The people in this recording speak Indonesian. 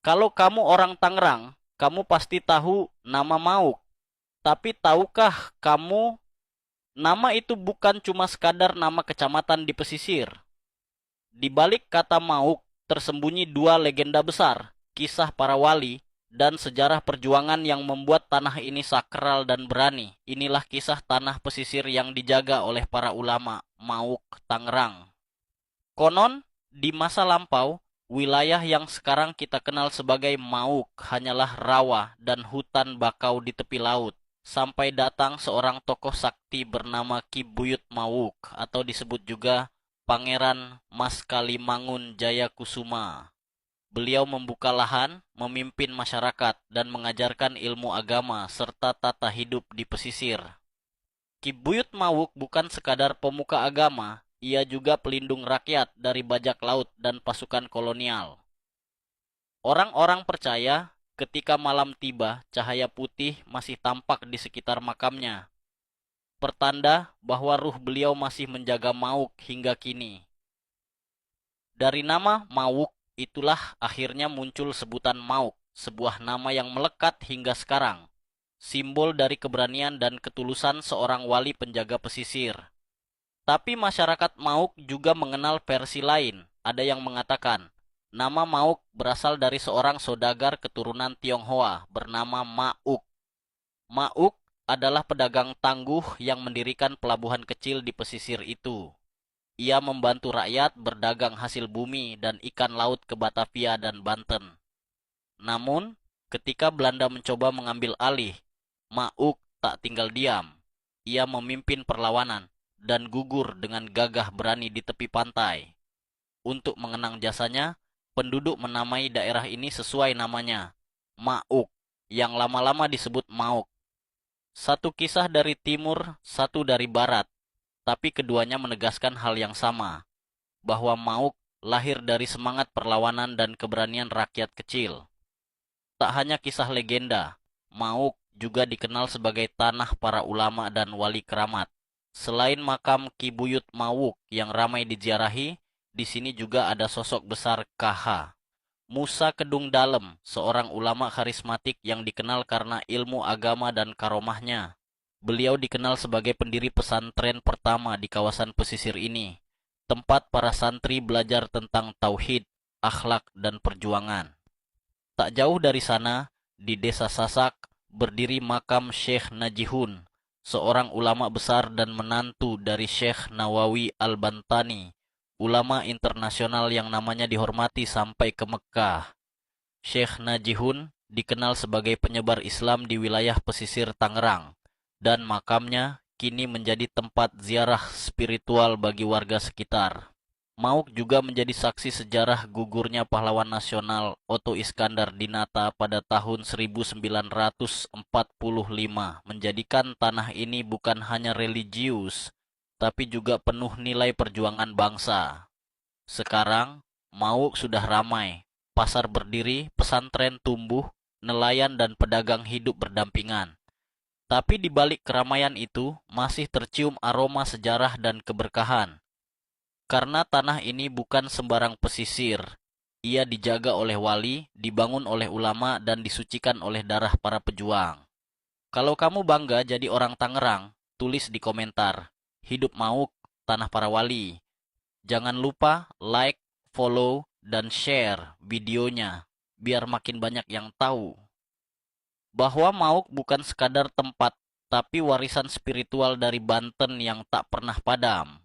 Kalau kamu orang Tangerang, kamu pasti tahu nama Mauk. Tapi tahukah kamu nama itu bukan cuma sekadar nama kecamatan di pesisir. Di balik kata Mauk tersembunyi dua legenda besar, kisah para wali, dan sejarah perjuangan yang membuat tanah ini sakral dan berani. Inilah kisah tanah pesisir yang dijaga oleh para ulama Mauk Tangerang. Konon, di masa lampau, wilayah yang sekarang kita kenal sebagai Mauk hanyalah rawa dan hutan bakau di tepi laut. Sampai datang seorang tokoh sakti bernama Ki Buyut Mauk atau disebut juga Pangeran Mas Kalimangun Jayakusuma. Beliau membuka lahan, memimpin masyarakat, dan mengajarkan ilmu agama serta tata hidup di pesisir. Ki Buyut Mawuk bukan sekadar pemuka agama, ia juga pelindung rakyat dari bajak laut dan pasukan kolonial. Orang-orang percaya ketika malam tiba, cahaya putih masih tampak di sekitar makamnya, pertanda bahwa ruh beliau masih menjaga Mauk hingga kini. Dari nama Mauk, itulah akhirnya muncul sebutan Mauk, sebuah nama yang melekat hingga sekarang, simbol dari keberanian dan ketulusan seorang wali penjaga pesisir. Tapi masyarakat Mauk juga mengenal versi lain. Ada yang mengatakan, nama Mauk berasal dari seorang saudagar keturunan Tionghoa bernama Mauk. Mauk adalah pedagang tangguh yang mendirikan pelabuhan kecil di pesisir itu. Ia membantu rakyat berdagang hasil bumi dan ikan laut ke Batavia dan Banten. Namun, ketika Belanda mencoba mengambil alih, Mauk tak tinggal diam. Ia memimpin perlawanan dan gugur dengan gagah berani di tepi pantai. Untuk mengenang jasanya, penduduk menamai daerah ini sesuai namanya, Mauk, yang lama-lama disebut Mauk. Satu kisah dari timur, satu dari barat, tapi keduanya menegaskan hal yang sama, bahwa Mauk lahir dari semangat perlawanan dan keberanian rakyat kecil. Tak hanya kisah legenda, Mauk juga dikenal sebagai tanah para ulama dan wali keramat. Selain makam Ki Buyut Mawuk yang ramai diziarahi, di sini juga ada sosok besar KH. Musa Kedung Dalem, seorang ulama karismatik yang dikenal karena ilmu agama dan karomahnya. Beliau dikenal sebagai pendiri pesantren pertama di kawasan pesisir ini, tempat para santri belajar tentang tauhid, akhlak, dan perjuangan. Tak jauh dari sana, di desa Sasak, berdiri makam Syekh Najihun, seorang ulama besar dan menantu dari Syekh Nawawi Al-Bantani, ulama internasional yang namanya dihormati sampai ke Mekah. Syekh Najihun dikenal sebagai penyebar Islam di wilayah pesisir Tangerang, dan makamnya kini menjadi tempat ziarah spiritual bagi warga sekitar. Mauk juga menjadi saksi sejarah gugurnya pahlawan nasional Otto Iskandar Dinata pada tahun 1945, menjadikan tanah ini bukan hanya religius, tapi juga penuh nilai perjuangan bangsa. Sekarang, Mauk sudah ramai, pasar berdiri, pesantren tumbuh, nelayan dan pedagang hidup berdampingan. Tapi di balik keramaian itu, masih tercium aroma sejarah dan keberkahan. Karena tanah ini bukan sembarang pesisir, ia dijaga oleh wali, dibangun oleh ulama, dan disucikan oleh darah para pejuang. Kalau kamu bangga jadi orang Tangerang, tulis di komentar, hidup Mauk, tanah para wali. Jangan lupa like, follow, dan share videonya, biar makin banyak yang tahu. Bahwa Mauk bukan sekadar tempat, tapi warisan spiritual dari Banten yang tak pernah padam.